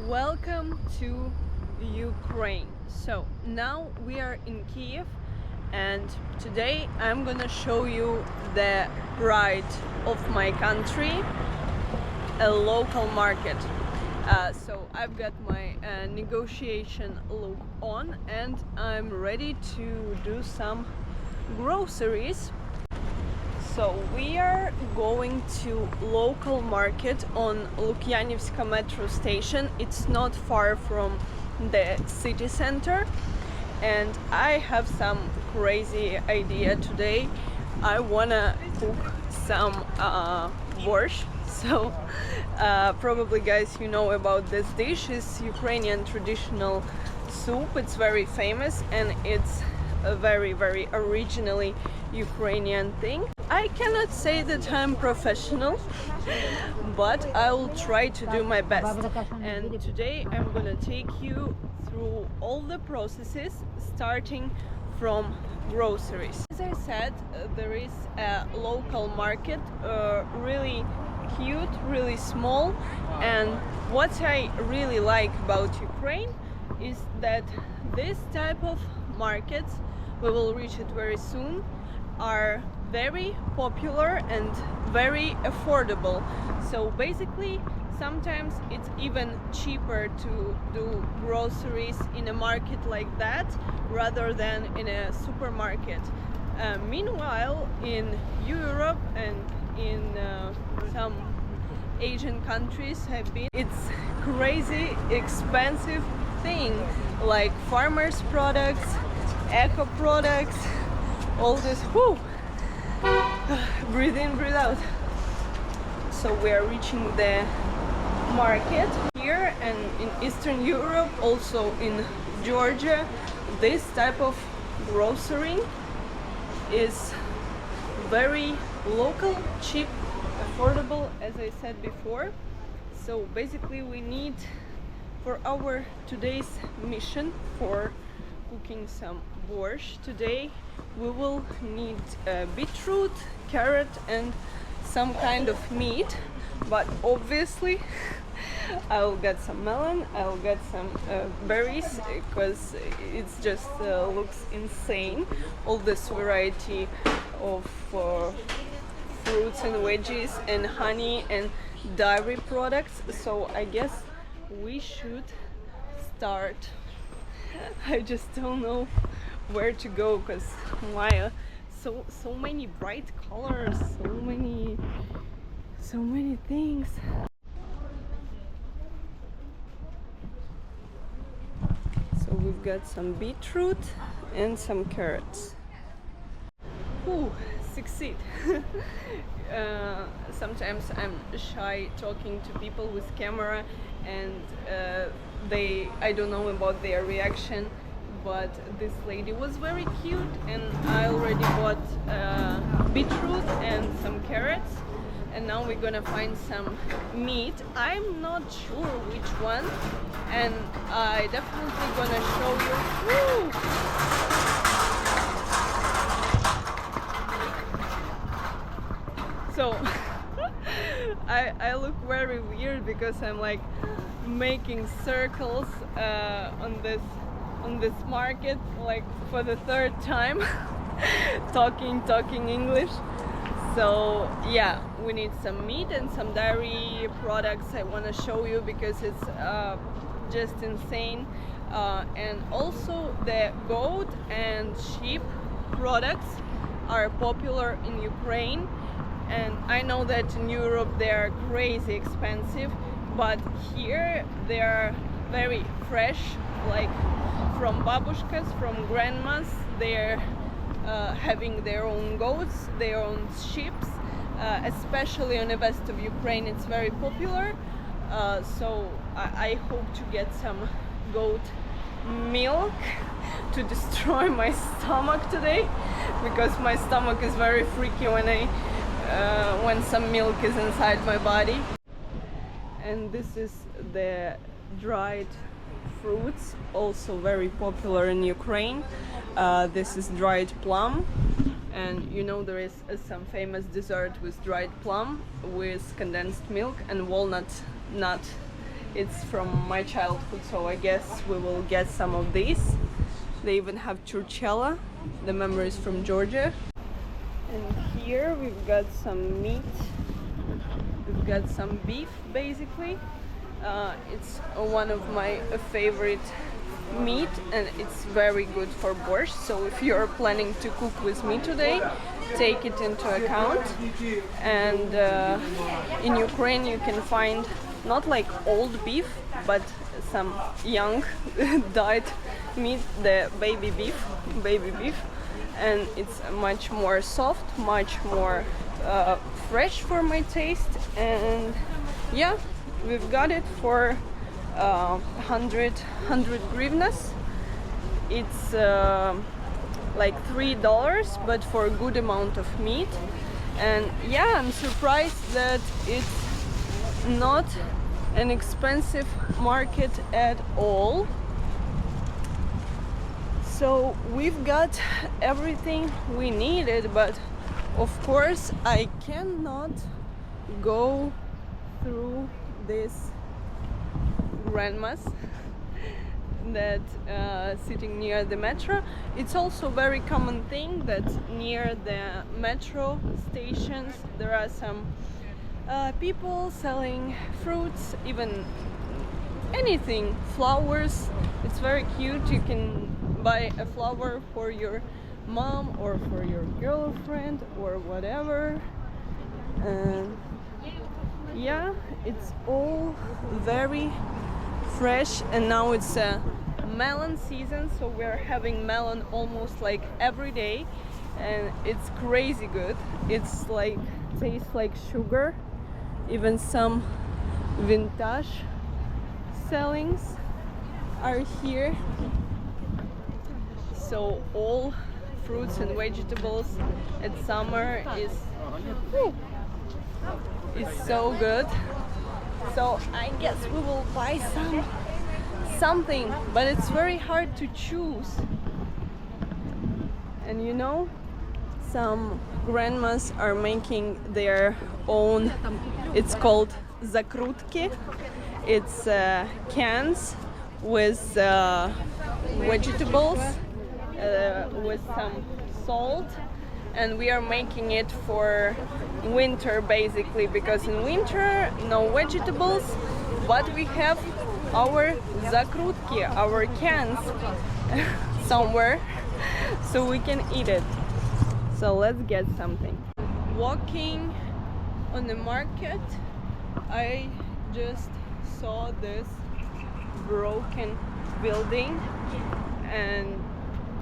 Welcome to Ukraine. So now we are in Kyiv, and today I'm gonna show you the pride of my country, a local market. So I've got my negotiation look on and I'm ready to do some groceries. So we are going to local market on Lukyanivska metro station. It's not far from the city center, and I have some crazy idea today. I wanna cook some borshch. So probably guys, you know about this dish. It's Ukrainian traditional soup. It's very famous and it's a very originally Ukrainian thing. I cannot say that I'm professional, but I will try to do my best. And today I'm gonna take you through all the processes, starting from groceries. As I said, there is a local market, really cute, really small, and what I really like about Ukraine is that this type of markets, we will reach it very soon, are very popular and very affordable. So basically sometimes it's even cheaper to do groceries in a market like that rather than in a supermarket. Meanwhile, in Europe and in some Asian countries have been, it's crazy expensive thing, like farmers products, eco products, all this. Whoo! Breathe in, breathe out. So we are reaching the market here, and in Eastern Europe, also in Georgia, this type of grocery is very local, cheap, affordable, as I said before. So basically we need, for our today's mission for cooking some borshch today, we will need beetroot, carrot and some kind of meat, but obviously I'll get some melon, I'll get some berries, because it's just looks insane, all this variety of fruits and veggies and honey and dairy products. So I guess we should start. I just don't know where to go, because why so many bright colors, so many things. So we've got some beetroot and some carrots. Ooh, succeed. Sometimes I'm shy talking to people with camera, and I don't know about their reaction, but this lady was very cute, and I already bought beetroot and some carrots, and now we're gonna find some meat. I'm not sure which one, and I definitely gonna show you. Woo! So I look very weird because I'm like making circles on this market, like for the third time, talking English. So yeah, we need some meat and some dairy products I want to show you because it's just insane, and also the goat and sheep products are popular in Ukraine, and I know that in Europe they are crazy expensive, but here they are very fresh, like from babushkas, from grandmas. They're having their own goats, their own sheep, especially on the west of Ukraine it's very popular. So I hope to get some goat milk to destroy my stomach today, because my stomach is very freaky when some milk is inside my body. And this is the dried fruits, also very popular in Ukraine. This is dried plum, and you know there is some famous dessert with dried plum with condensed milk and walnut nut It's from my childhood, so I guess we will get some of these. They even have churchella, the memories from Georgia. And here we've got some meat. We've got some beef, basically. It's one of my favorite meat, and it's very good for borscht. So if you're planning to cook with me today, take it into account. And in Ukraine you can find not like old beef, but some young dyed meat, the baby beef, and it's much more soft, much more fresh for my taste. And yeah, we've got it for 100 grivnas. It's like $3, but for a good amount of meat. And yeah, I'm surprised that it's not an expensive market at all. So we've got everything we needed, but of course I cannot go through this grandmas that sitting near the metro. It's also a very common thing that near the metro stations there are some people selling fruits, even anything, flowers. It's very cute. You can buy a flower for your mom or for your girlfriend or whatever. And yeah, it's all very fresh. And now it's a melon season, so we're having melon almost like every day, and it's crazy good. It's like tastes like sugar. Even some vintage sellings are here. So all fruits and vegetables at summer is so good. So I guess we will buy something, but it's very hard to choose. And you know, some grandmas are making their own, it's called zakrutki. It's cans with vegetables, with some salt, and we are making it for winter basically, because in winter no vegetables, but we have our zakrutki, our cans somewhere, so we can eat it. So let's get something. Walking on the market, I just saw this broken building and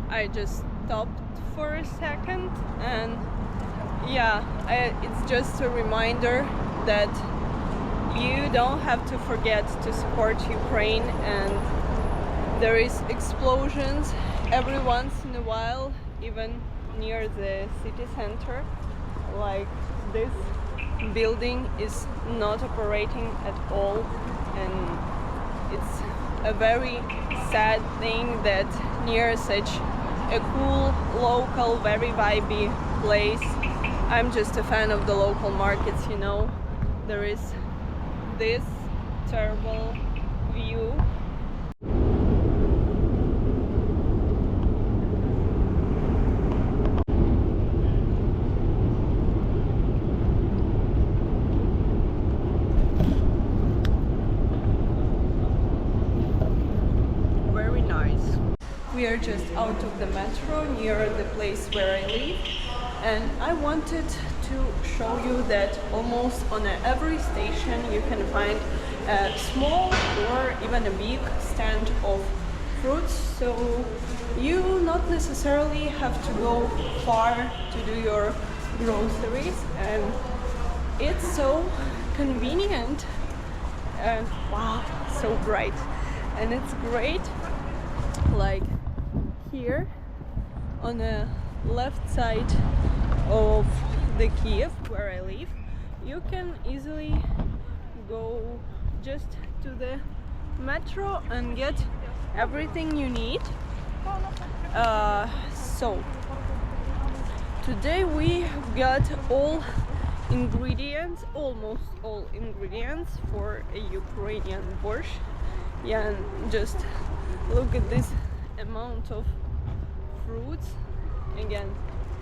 I just stopped for a second, and yeah, it's just a reminder that you don't have to forget to support Ukraine, and there is explosions every once in a while, even near the city center. Like this building is not operating at all, and it's a very sad thing that near such a cool, local, very vibey place. I'm just a fan of the local markets, you know. There is this terrible view. Very nice. We are just out of the metro near the place where I live, and I wanted to show you that almost on every station you can find a small or even a big stand of fruits, so you not necessarily have to go far to do your groceries, and it's so convenient and wow, so bright. And it's great, like here on the left side of the Kyiv where I live, you can easily go just to the metro and get everything you need. So today we got all ingredients, almost all ingredients for a Ukrainian borscht. Yeah, and just look at this amount of fruits. Again,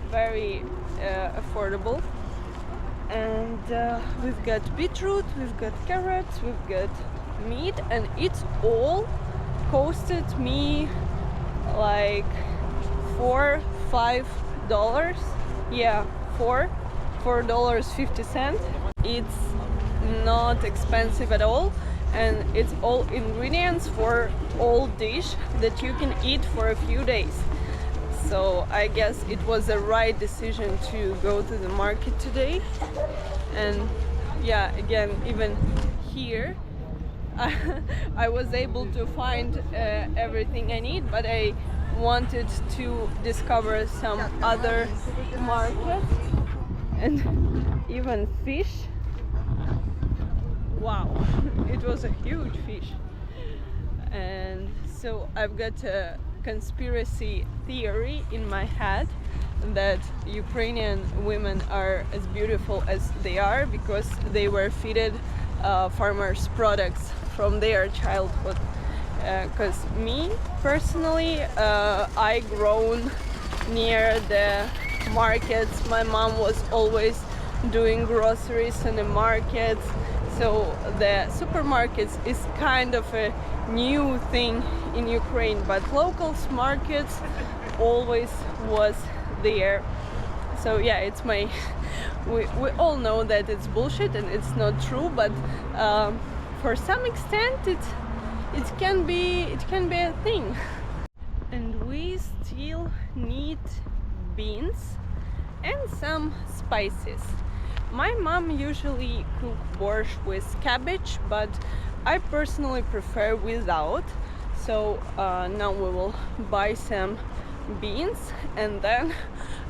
very affordable. And we've got beetroot, we've got carrots, we've got meat, and it's all costed me like $4-5. Yeah, $4.50. It's not expensive at all, and it's all ingredients for all dish that you can eat for a few days. So I guess it was the right decision to go to the market today. And yeah, again, even here I was able to find everything I need, but I wanted to discover some other markets and even fish. Wow, it was a huge fish. And so I've got a conspiracy theory in my head that Ukrainian women are as beautiful as they are because they were fed farmers' products from their childhood. Because me personally, I grown near the markets. My mom was always doing groceries in the markets, so the supermarkets is kind of a new thing in Ukraine, but locals markets always was there. So yeah, it's my we all know that it's bullshit and it's not true, but for some extent it can be a thing. And we still need beans and some spices. My mom usually cook borscht with cabbage, but I personally prefer without. So now we will buy some beans, and then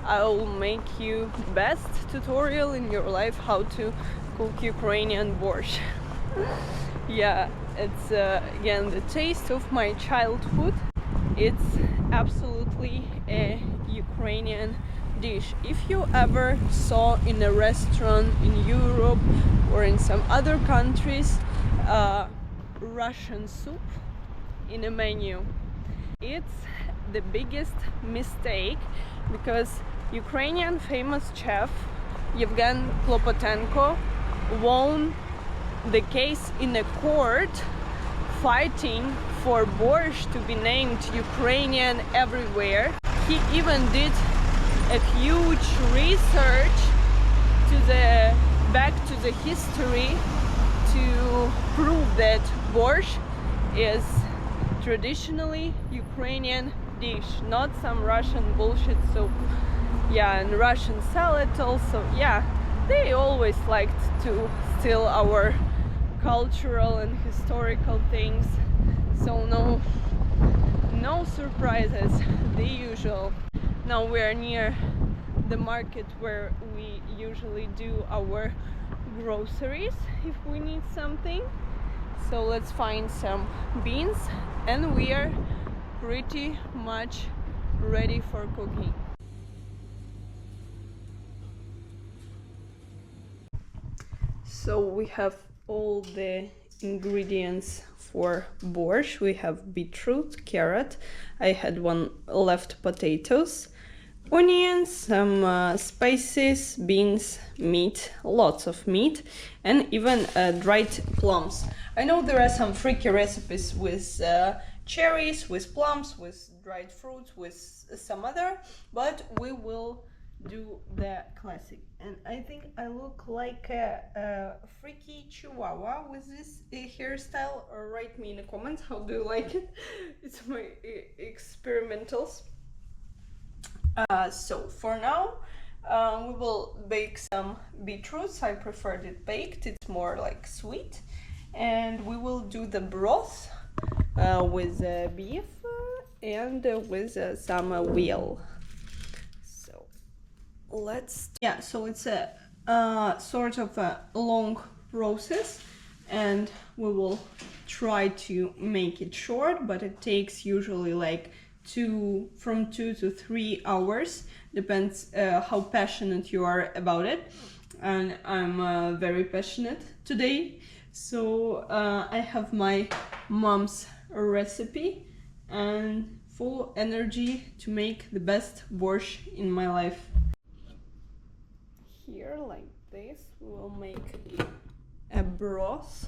I will make you best tutorial in your life how to cook Ukrainian borscht. Yeah, it's again the taste of my childhood. It's absolutely a Ukrainian dish. If you ever saw in a restaurant in Europe or in some other countries Russian soup in a menu, it's the biggest mistake, because Ukrainian famous chef Yevgen Klopotenko won the case in a court fighting for borscht to be named Ukrainian everywhere. He even did a huge research back to the history to prove that borscht is traditionally Ukrainian dish, not some Russian bullshit soup. Yeah, and Russian salad also. Yeah, they always liked to steal our cultural and historical things, so no surprises, the usual. Now we are near the market where we usually do our groceries if we need something. So let's find some beans, and we are pretty much ready for cooking. So we have all the ingredients for borscht. We have beetroot, carrot, I had one left, potatoes, onions, some spices, beans, meat, lots of meat, and even dried plums. I know there are some freaky recipes with cherries, with plums, with dried fruits, with some other, but we will do the classic. And I think I look like a freaky chihuahua with this hairstyle. Write me in the comments how do you like it. It's my experimentals. So for now we will bake some beetroots. I preferred it baked, it's more like sweet. And we will do the broth with beef and with some veal. So so it's a sort of a long process, and we will try to make it short, but it takes usually like from 2 to 3 hours, depends how passionate you are about it. and I'm very passionate today. So I have my mom's recipe and full energy to make the best borscht in my life. Here, like this, we will make a broth.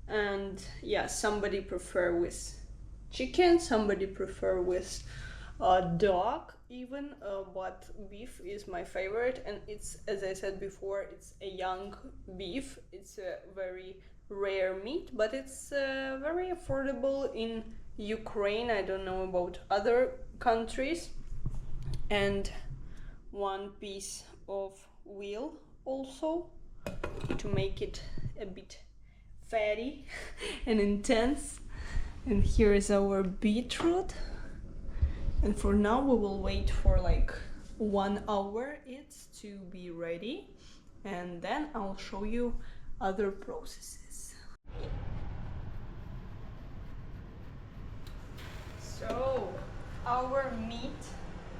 And yeah, somebody prefer with chicken, somebody prefer with dog even, but beef is my favorite, and it's, as I said before, it's a young beef. It's a very rare meat, but it's very affordable in Ukraine. I don't know about other countries. And 1 piece of veal also to make it a bit fatty and intense. And here is our beetroot. And for now we will wait for like 1 hour it's to be ready, and then I'll show you other processes. So our meat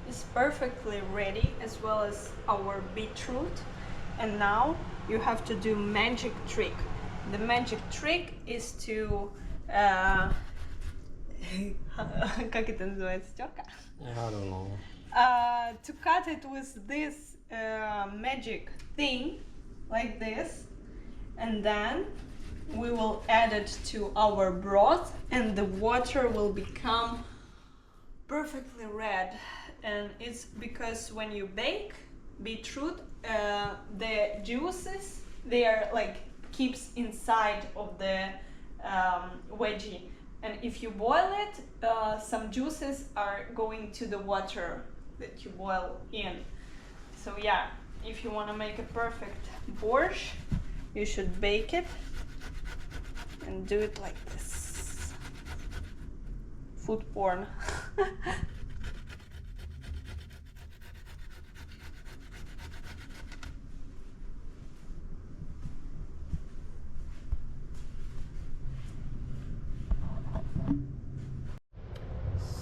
is perfectly ready, as well as our beetroot, and now you have to do magic trick. The magic trick is to как это называется, терка? I don't know. To cut it with this magic thing, like this, and then we will add it to our broth, and the water will become perfectly red. And it's because when you bake beetroot, the juices, they are like keeps inside of the veggie. And if you boil it, some juices are going to the water that you boil in. So yeah, if you want to make a perfect borscht, you should bake it and do it like this. Food porn.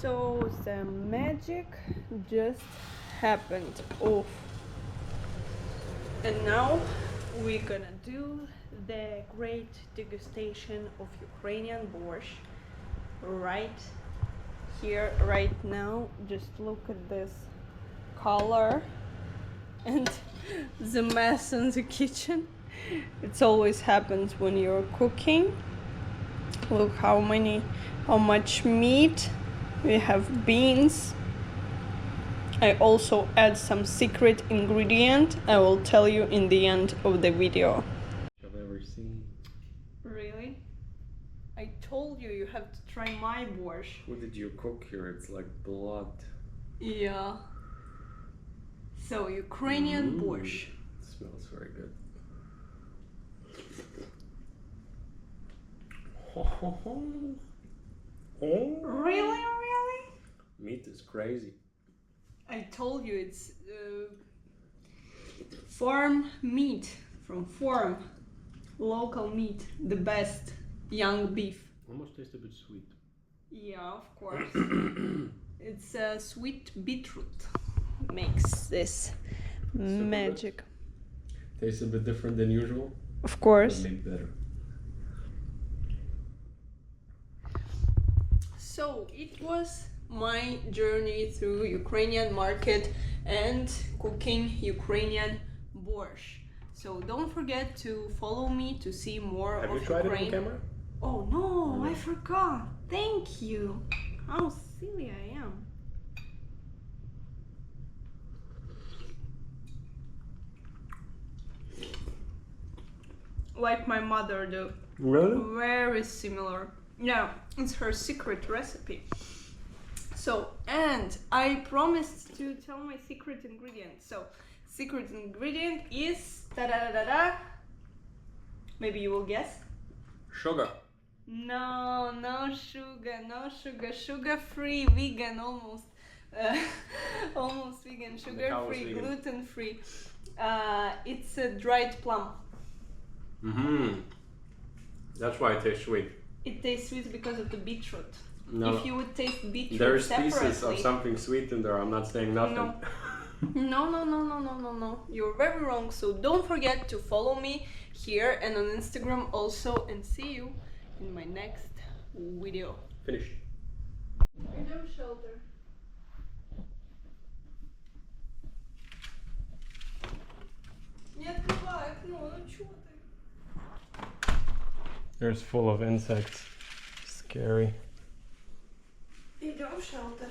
So the magic just happened. Oh. And now we're gonna do the great degustation of Ukrainian borscht right here, right now. Just look at this color and the mess in the kitchen. It always happens when you're cooking. Look how much meat. We have beans. I also add some secret ingredient. I will tell you in the end of the video. I've ever seen. Really? I told you you have to try my borscht. What did you cook here? It's like blood. Yeah. So Ukrainian borscht. It smells very good. Really? Meat is crazy. I told you it's farm meat, from farm, local meat, the best young beef. Almost tastes a bit sweet. Yeah, of course. It's a sweet beetroot makes this magic. Tastes a bit different than usual. Of course. But maybe better. So it was my journey through Ukrainian market and cooking Ukrainian borscht. So don't forget to follow me to see more Have of you tried Ukraine. it on camera? Oh no, I forgot. Thank you. How silly I am. Like my mother do. Really? Very similar. Yeah, it's her secret recipe. So, and I promised to tell my secret ingredient. So, secret ingredient is da-da-da-da-da. Maybe you will guess. Sugar. No, no sugar, no sugar. Sugar-free, vegan, almost. Almost vegan, sugar-free, gluten-free. It's a dried plum. That's why it tastes sweet. It tastes sweet because of the beetroot. No. If you would taste beetroot There's separately, pieces of something sweet in there. I'm not saying nothing. No. No, no, no, no, no, no, no. You're very wrong. So don't forget to follow me here and on Instagram also. And see you in my next video. Finished. Freedom shelter. Не открывай окно, ну чё ты? There's full of insects. Scary. Идем в shelter.